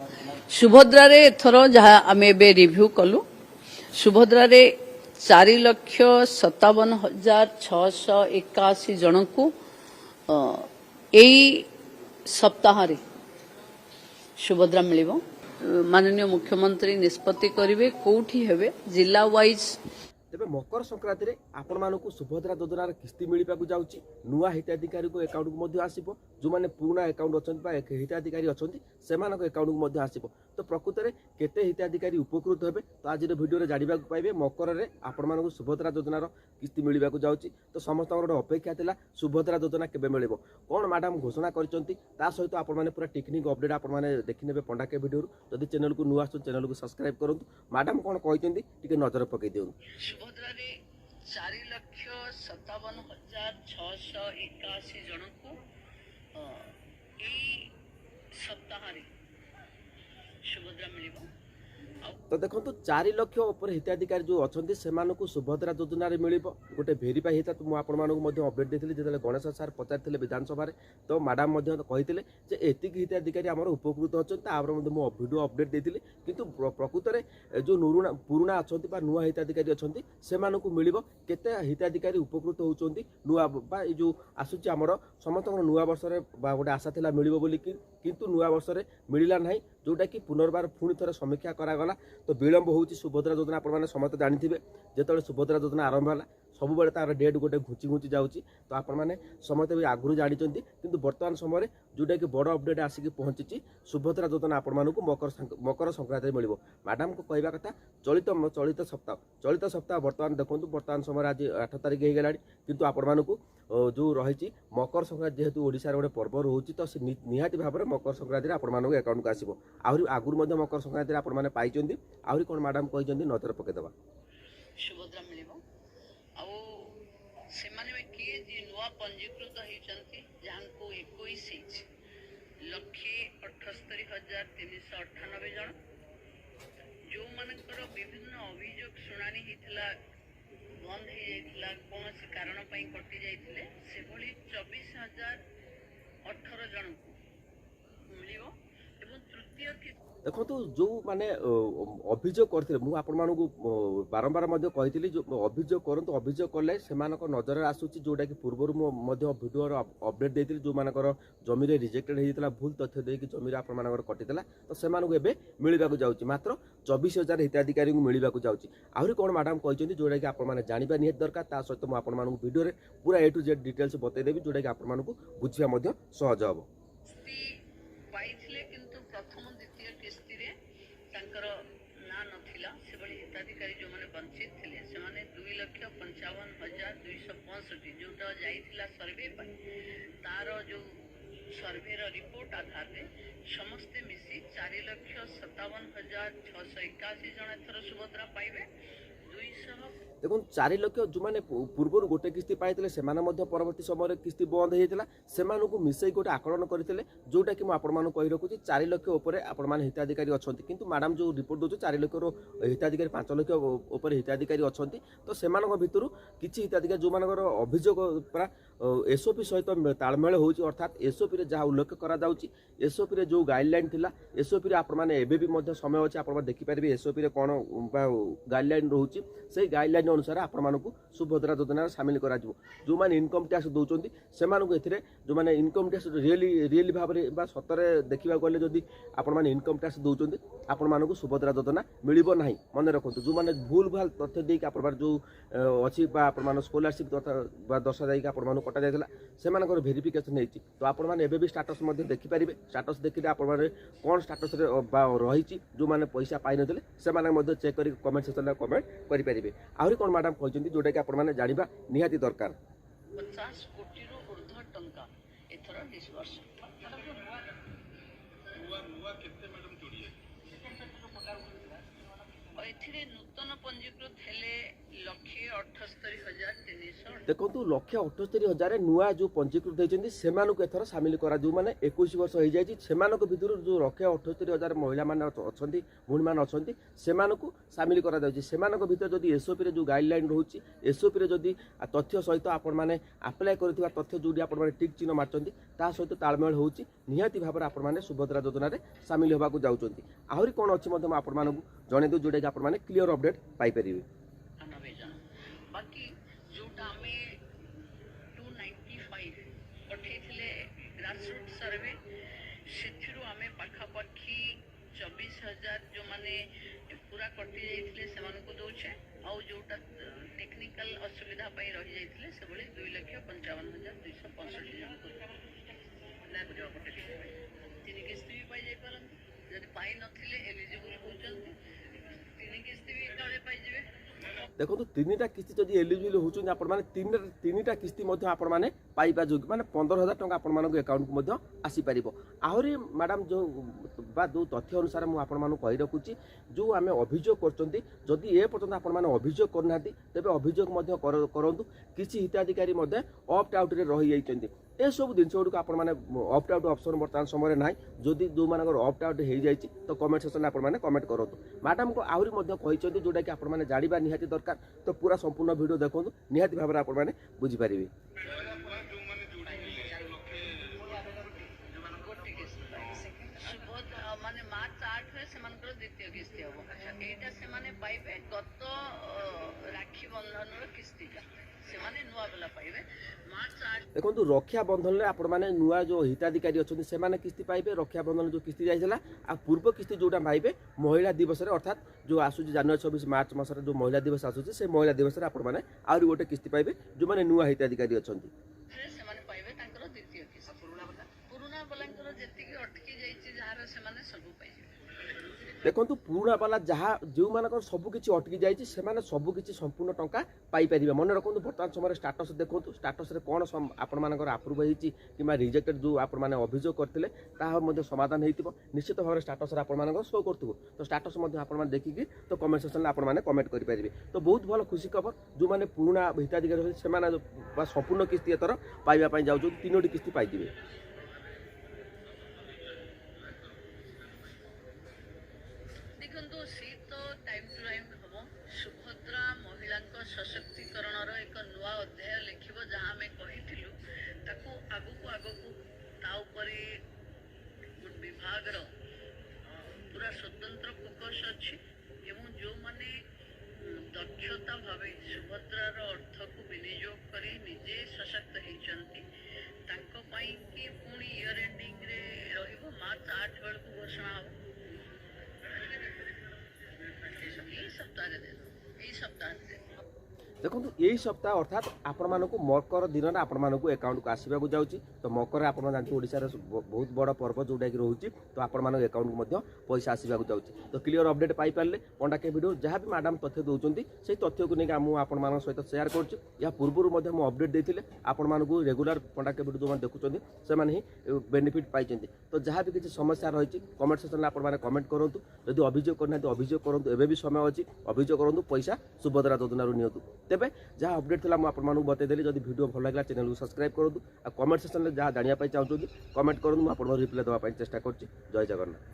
सुभद्रा रे एथर जहाँ आम ए रिव्यू कलु सुभद्रा रे 4,57,681 जन को यही सप्ताह रे सुभद्रा मिलिबो। माननीय मुख्यमंत्री निष्पत्ति करिवे कोठी हेबे जिला वाइज। तेबे मकर संक्रांति रे आपण मानकु सुभद्रा योजनार किस्ती मिलिबा जाउची नुआ हिताधिकारी को अकाउंट को मध्य आसीबो जो माने पुराना अकाउंट अछंती बा हिताधिकारी अछंती सेमानक अकाउंट को मध्य आसीबो। तो प्रकृत रे केते हिताधिकारी उपकृत हेबे तो आज वीडियो रे जानिबा पाइबे मकर रे आपण मानकु सुभद्रा योजनार किस्ती मिलिबा जाउची। तो समस्त अपेक्षा थिला सुभद्रा योजना केबे मिलिबो कोन मैडम घोषणा करचंती ता सहित आपण माने पूरा टेक्निक अपडेट आपण माने देखिनेबे पंडा के वीडियो जदि चैनल को नुआ आसु चैनल को सब्सक्राइब करंतु। मैडम कोन कहचंती टिके नजर पकई दियौ। सुभद्रा रे 4,57,681 जन को सप्ताह सुभद्रा मिलिबो। तो देखो 4 लाख उपर हिताधिकारी जो अच्छा से सुभद्रा योजना मिलिबो गोटे भेरीफाई होता। तो मुझे अपडेट देती जो गणेश सार पचारि विधानसभा तो मैडम कहते एति हिताधिकारी आम उपकृत अच्छा मुझे वीडियो अपडेट देती किंतु प्रकृत में जो पुराना अच्छा नुआ हिताधिकारी अच्छा से मिल केते हिताधिकारी उपकृत होती नुआ जो आसूची आमर समस्त नुआ वर्ष गोटे आशा था मिल किंतु नुआ वर्ष मिलला ना जोटा कि पुनर्बार पुणी थे समीक्षा करागला। तो विलंब होची सुभद्रा योजना आपण माने समस्त जानिथिबे जेतले सुभद्रा योजना आरंभ होला सब बेले तार डेट गोटे घुची घुची जाउची। तो आपण माने समस्त भी आगुरु जानिचंती किंतु वर्तमान समय जोटा कि बड़ अपडेट आसिक पहुंची सुभद्रा योजना आपण मानकु मकर संक्रांति मिलिबो। मैडम को कहवा कथा चलित सप्ताह वर्तमान देखंतु वर्तमान समय आज 8 तारिख हो गलानी किंतु आपण मानकु जो रही मकर संक्रांति जेहेतु ओडिशा रे गोटे पर्व रोची तो निहाती भाव में मकर संक्रांति आपण मानक अकाउंट को आसीबो। आहुरी आगुरु मध्य मकर संक्रांति आपण माने पाइचंती आहुरी कोन मैडम कहचंती नजर पकेदबा सुभद्रा मिलिबो। आउ से माने किए जे नुआ पंजीकृत होइचंती जानको 21,78,398 जन जो मानकर विभिन्न अभियोग शुणानी हितला बंद हो जाइथिला कौन से कारण पई कटि जाइथिले से भली 24,018 जन को मिलिबो। एवं तृतीय देखो जो माने अभियोग करते बारंबार कही जो अभियोग करतु अभियोग कले से नजर आसूची जोटा कि पूर्वर वीडियो अपडेट देती जो मानकर जमी रिजेक्टेड होता भूल तथ्य देकी जमी आपर कटिला तो से मिलवा जाऊँगी मात्र 24,000 हिताधिकारी मिलवा जाऊँगी। आहरी कौन मैडम कहते जोटा कि आपने जानवा निहाती दरकार ता सहित मुझे वीडियो पूरा A to Z डिटेल्स बतईदेवी जोटा कि आपको बुझा सहज हम। प्रथम द्वितीय किस्ती रे तांकर ना नथिला से बड़ी हिताधिकारी जो माने वंचित थिले से माने 2,55,265 जोटा जाइथिला सर्वे पर तार जो सर्वे रो रिपोर्ट आधार रे समस्त मिसी 4,57,681 जन एथर सुभद्रा पाइबे। 200 देखो 4 लाख जो मैंने पूर्वर गोटे किस्ती पाई से परवर्ती समय किस्ती बंद होता से मिसई गोटे आकलन करते जोटा कि मुझे कही रखुच्छी 4 लाख मैंने हिताधिकारी अच्छा किंतु मैडम जो रिपोर्ट दूसरे 4 लाख हिताधिकारी 5 लाख हिताधिकारी अच्छा तो से भितर किसी हिताधिकारी जो मानकर अभियोग पूरा एसओपी सहित तालमेल हो अर्थात एसओपी जहाँ उल्लेख करा एसओपी जो गाइडलाइन थिला एसओपी आपने एवं समय अच्छे आप देखिपारे एसओपी कौन गाइडलाइन रोचे से गाइडलाइन अनुसार आपण मानकु सुभद्रा योजना सामिल करा जो माने इनकम टैक्स दौरान से जो माने इनकम टैक्स रियली भाव में सतरे देखा गले जदि आपण माने इनकम टैक्स दौरान आपण मानकु सुभद्रा योजना मिलिबो नाही। मन रखु जो माने भूल भाल तथ्य देक आप जो अच्छी स्कॉलरशिप दर्शा जाइए आप कटा जाता से भेरिफिकेसन होती तो आपण मैंने भी स्टाटस देखिपारे स्टाटस देखिए आप कौन स्टाटस रही जो मैंने पैसा पाई नथिले से चेक कर कमेंट सेक्शन कमेंट करेंगे। आहरी कौन मैडम कहते जोटा कि आपने जाना निहाती दरकार 50 कोटी ऊर्ध्व टंका एथर डिस्बर्स ଏଥିରେ ନୂତନ ପଞ୍ଜୀକୃତ ହେଲେ 1,78,300। ଦେଖନ୍ତୁ 1,78,000 ନୂଆ ଯେଉଁ ପଞ୍ଜୀକୃତ ହେଇଛନ୍ତି ସେମାନଙ୍କୁ ଏଥର ସାମିଲ କରା ଯେଉଁମାନେ 21 ବର୍ଷ ହେଇଯାଇଛି ସେମାନଙ୍କ ଭିତରୁ ଯେଉଁ 1,78,000 ମହିଳାମାନେ ଅଛନ୍ତି ଭଉଣୀମାନେ ଅଛନ୍ତି ସେମାନଙ୍କୁ ସାମିଲ କରାଯାଉଛି। ସେମାନଙ୍କ ଭିତରେ ଯଦି ଏସ୍ଓପିରେ ଯେଉଁ ଗାଇଡ଼ଲାଇନ୍ ରହୁଛି ଏସ୍ଓପିରେ ଯଦି ତଥ୍ୟ ସହିତ ଆପଣମାନେ ଆପ୍ଲାଏ କରିଥିବା ତଥ୍ୟ ଯେଉଁଠି ଆପଣମାନେ ଟିକ୍ ଚିହ୍ନ ମାରିଛନ୍ତି ତା ସହିତ ତାଳମେଳ ହେଉଛି ନିହାତି ଭାବରେ ଆପଣମାନେ ସୁଭଦ୍ରା ଯୋଜନାରେ ସାମିଲ ହେବାକୁ ଯାଉଛନ୍ତି। ଆହୁରି କ'ଣ ଅଛି ମଧ୍ୟ ମୁଁ ଆପଣମାନଙ୍କୁ ଜଣେଇଦେବି ଯେଉଁଟାକି ଆପଣମାନେ କ୍ଲିଅର ଅପଡେଟ୍ ପାଇପାରିବେ। ବାକି ଯୋଉଟା ଆମେ 295 ପଠେଇଥିଲେ ଗ୍ରାସରୁଟ୍ ସର୍ଭେ ସେଥିରୁ ଆମେ ପାଖାପାଖି 24,000 ଯେଉଁମାନେ ପୁରା କଟି ଯାଇଥିଲେ ସେମାନଙ୍କୁ ଦଉଛେ ଆଉ ଯୋଉଟା ଟେକ୍ନିକାଲ ଅସୁବିଧା ପାଇଁ ରହିଯାଇଥିଲେ ସେଭଳି 2,55,265 ଜଣଙ୍କୁ ତିନି କିସ୍ତି ବି ପାଇଯାଇପାରନ୍ତି। ଯଦି ପାଇନଥିଲେ ଏଲିଜିବୁଲ୍ ହେଉଛନ୍ତି 3 କିସ୍ତି ବି ତଳେ ପାଇଯିବେ। ଦେଖନ୍ତୁ 3ଟା କିସ୍ତି ଯଦି ଏଲିଜିବଲ୍ ହେଉଛନ୍ତି ଆପଣମାନେ 3ଟା କିସ୍ତି ମଧ୍ୟ ଆପଣମାନେ ପାଇବା ଯୋଗ୍ୟ ମାନେ 15,000 ଟଙ୍କା ଆପଣମାନଙ୍କ ଆକାଉଣ୍ଟକୁ ମଧ୍ୟ ଆସିପାରିବ। ଆହୁରି ମ୍ୟାଡ଼ାମ୍ ଯେଉଁ ତଥ୍ୟ ଅନୁସାରେ ମୁଁ ଆପଣମାନଙ୍କୁ କହି ରଖୁଛି ଯେଉଁ ଆମେ ଅଭିଯୋଗ କରୁଛନ୍ତି ଯଦି ଏ ପର୍ଯ୍ୟନ୍ତ ଆପଣମାନେ ଅଭିଯୋଗ କରୁନାହାନ୍ତି ତେବେ ଅଭିଯୋଗ ମଧ୍ୟ କରନ୍ତୁ। କିଛି ହିତାଧିକାରୀ ମଧ୍ୟ ଅପ୍ଟ ଆଉଟ୍ରେ ରହିଯାଇଛନ୍ତି। ଏସବୁ ଜିନିଷ ଗୁଡ଼ିକ ଆପଣମାନେ ଅପ୍ଟ ଆଉଟ୍ ଅପସନ୍ ବର୍ତ୍ତମାନ ସମୟରେ ନାହିଁ। ଯଦି ଯେଉଁମାନଙ୍କର ଅପ୍ଟ ଆଉଟ୍ ହେଇଯାଇଛି ତ କମେଣ୍ଟ ସେକ୍ସନରେ ଆପଣମାନେ କମେଣ୍ଟ କରନ୍ତୁ। ମ୍ୟାଡ଼ାମଙ୍କୁ ଆହୁରି ମଧ୍ୟ କହିଛନ୍ତି ଯେଉଁଟାକି ଆପଣମାନେ ଜାଣିବା ନିହାତି ଦରକାର। ତ ପୁରା ସମ୍ପୂର୍ଣ୍ଣ ଭିଡ଼ିଓ ଦେଖନ୍ତୁ ନିହାତି ଭାବରେ ଆପଣମାନେ ବୁଝିପାରିବେ। ମାନେ ମାର୍ଚ୍ଚ 8ରେ ସେମାନଙ୍କର ଦ୍ୱିତୀୟ କିସ୍ତି ହବ। ଏଇଟା ସେମାନେ ପାଇବେ ଗତ ରାକ୍ଷୀ ବନ୍ଧନର କିସ୍ତିଟା ସେମାନେ ନୂଆ ବାଲା ପାଇବେ ମାର୍ଚ୍ଚ 8। ଦେଖନ୍ତୁ ରକ୍ଷାବନ୍ଧନରେ ଆପଣମାନେ ନୂଆ ଯେଉଁ ହିତାଧିକାରୀ ଅଛନ୍ତି ସେମାନେ କିସ୍ତି ପାଇବେ। ରକ୍ଷାବନ୍ଧନ ଯେଉଁ କିସ୍ତି ଯାଇଥିଲା ଆଉ ପୂର୍ବ କିସ୍ତି ଯେଉଁଟା ପାଇବେ ମହିଳା ଦିବସରେ ଅର୍ଥାତ୍ ଯେଉଁ ଆସୁଛି ଜାନୁଆରୀ 26 ମାର୍ଚ୍ଚ ମାସରେ ଯେଉଁ ମହିଳା ଦିବସ ଆସୁଛି ସେ ମହିଳା ଦିବସରେ ଆପଣମାନେ ଆହୁରି ଗୋଟେ କିସ୍ତି ପାଇବେ ଯେଉଁମାନେ ନୂଆ ହିତାଧିକାରୀ ଅଛନ୍ତି। ସେମାନେ ପାଇବେ ତାଙ୍କର ଦ୍ୱିତୀୟ କିସ୍ତି। ପୁରୁଣା ବାଲାଙ୍କର ଯେତିକି ଅଟକି ଯାଇଛି ଯାହାର ସେମାନେ ସବୁ ପାଇଯିବେ। ଦେଖନ୍ତୁ ପୁରୁଣା ବାଲା ଯାହା ଯେଉଁମାନଙ୍କର ସବୁକିଛି ଅଟକି ଯାଇଛି ସେମାନେ ସବୁକିଛି ସମ୍ପୂର୍ଣ୍ଣ ଟଙ୍କା ପାଇପାରିବେ। ମନେ ରଖନ୍ତୁ ବର୍ତ୍ତମାନ ସମୟରେ ଷ୍ଟାଟସ୍ ଦେଖନ୍ତୁ ଷ୍ଟାଟସ୍ରେ କ'ଣ ଆପଣମାନଙ୍କର ଆପ୍ରୁଭ୍ ହେଇଛି କିମ୍ବା ରିଜେକ୍ଟେଡ୍ ଯେଉଁ ଆପଣମାନେ ଅଭିଯୋଗ କରିଥିଲେ ତାହା ମଧ୍ୟ ସମାଧାନ ହେଇଥିବ। ନିଶ୍ଚିତ ଭାବରେ ଷ୍ଟାଟସ୍ରେ ଆପଣମାନଙ୍କର ଶୋ କରୁଥିବ। ତ ଷ୍ଟାଟସ୍ ମଧ୍ୟ ଆପଣମାନେ ଦେଖିକି ତ କମେଣ୍ଟ ସେକ୍ସନରେ ଆପଣମାନେ କମେଣ୍ଟ କରିପାରିବେ। ତ ବହୁତ ଭଲ ଖୁସି ଖବର ଯେଉଁମାନେ ପୁରୁଣା ହିତାଧିକାରୀ ଅଛନ୍ତି ସେମାନେ ବା ସମ୍ପୂର୍ଣ୍ଣ କିସ୍ତି ଏଥର ପାଇବା ପାଇଁ ଯାଉଛନ୍ତି 3ଟି କିସ୍ତି ପାଇଯିବେ। ଦେଖନ୍ତୁ ସେ ତ ଟାଇମ୍ ଟୁ ଟାଇମ୍ ହେବ। ସୁଭଦ୍ରା ମହିଳାଙ୍କ ସଶକ୍ତିକରଣର ଏକ ନୂଆ ଅଧ୍ୟାୟ ଲେଖିବ ଯାହା ଆମେ କହିଥିଲୁ ତାକୁ ଆଗକୁ ତା ଉପରେ ବିଭାଗର ପୁରା ସ୍ୱତନ୍ତ୍ର ଫୋକସ୍ ଅଛି ଏବଂ ଯେଉଁମାନେ ଦକ୍ଷତା ଭାବେ ସୁଭଦ୍ରାର ଅର୍ଥକୁ ବିନିଯୋଗ କରି ନିଜେ ସଶକ୍ତ ହେଇଛନ୍ତି ତାଙ୍କ ପାଇଁ କି ପୁଣି ଇୟର ଏଣ୍ଡିଂରେ ରହିବ ମାର୍ଚ୍ଚ 8 ବେଳକୁ ଘୋଷଣା ହେବ। এই সপ্তাহে ଦେଖନ୍ତୁ ଏଇ ସପ୍ତାହ ଅର୍ଥାତ୍ ଆପଣମାନଙ୍କୁ ମକର ଦିନରେ ଆପଣମାନଙ୍କୁ ଆକାଉଣ୍ଟକୁ ଆସିବାକୁ ଯାଉଛି। ତ ମକର ଆପଣ ଜାଣିଛନ୍ତି ଓଡ଼ିଶାର ବହୁତ ବଡ଼ ପର୍ବ ଯେଉଁଟାକି ରହୁଛି ତ ଆପଣମାନଙ୍କ ଆକାଉଣ୍ଟକୁ ମଧ୍ୟ ପଇସା ଆସିବାକୁ ଯାଉଛି। ତ କ୍ଲିଅର ଅପଡେଟ୍ ପାଇପାରିଲେ ପଣ୍ଡାକେ ଭିଡ଼ିଓ ଯାହା ବି ମ୍ୟାଡ଼ାମ୍ ତଥ୍ୟ ଦେଉଛନ୍ତି ସେଇ ତଥ୍ୟକୁ ନେଇକି ମୁଁ ଆପଣମାନଙ୍କ ସହିତ ସେୟାର କରୁଛି। ଏହା ପୂର୍ବରୁ ମଧ୍ୟ ମୁଁ ଅପଡେଟ୍ ଦେଇଥିଲେ ଆପଣମାନଙ୍କୁ ରେଗୁଲାର ପଣ୍ଡାକେ ଭିଡ଼ିଓ ଯେଉଁମାନେ ଦେଖୁଛନ୍ତି ସେମାନେ ହିଁ ବେନିଫିଟ୍ ପାଇଛନ୍ତି। ତ ଯାହା ବି କିଛି ସମସ୍ୟା ରହିଛି କମେଣ୍ଟ ସେକ୍ସନରେ ଆପଣମାନେ କମେଣ୍ଟ କରନ୍ତୁ। ଯଦି ଅଭିଯୋଗ କରିନାହାନ୍ତି ଅଭିଯୋଗ କରନ୍ତୁ। ଏବେ ବି ସମୟ ଅଛି ଅଭିଯୋଗ କରନ୍ତୁ ପଇସା ସୁଭଦ୍ରା ଯୋଜନାରୁ ନିଅନ୍ତୁ। ତେବେ ଯାହା ଅପଡେଟ୍ ଥିଲା ମୁଁ ଆପଣମାନଙ୍କୁ ବତେଇଦେଲି। ଯଦି ଭିଡ଼ିଓ ଭଲ ଲାଗିଲା ଚ୍ୟାନେଲକୁ ସବସ୍କ୍ରାଇବ୍ କରନ୍ତୁ ଆଉ କମେଣ୍ଟ ସେକ୍ସନରେ ଯାହା ଜାଣିବା ପାଇଁ ଚାହୁଁଛନ୍ତି କମେଣ୍ଟ କରନ୍ତୁ। ମୁଁ ଆପଣଙ୍କୁ ରିପ୍ଲାଏ ଦେବା ପାଇଁ ଚେଷ୍ଟା କରୁଛି। ଜୟ ଜଗନ୍ନାଥ।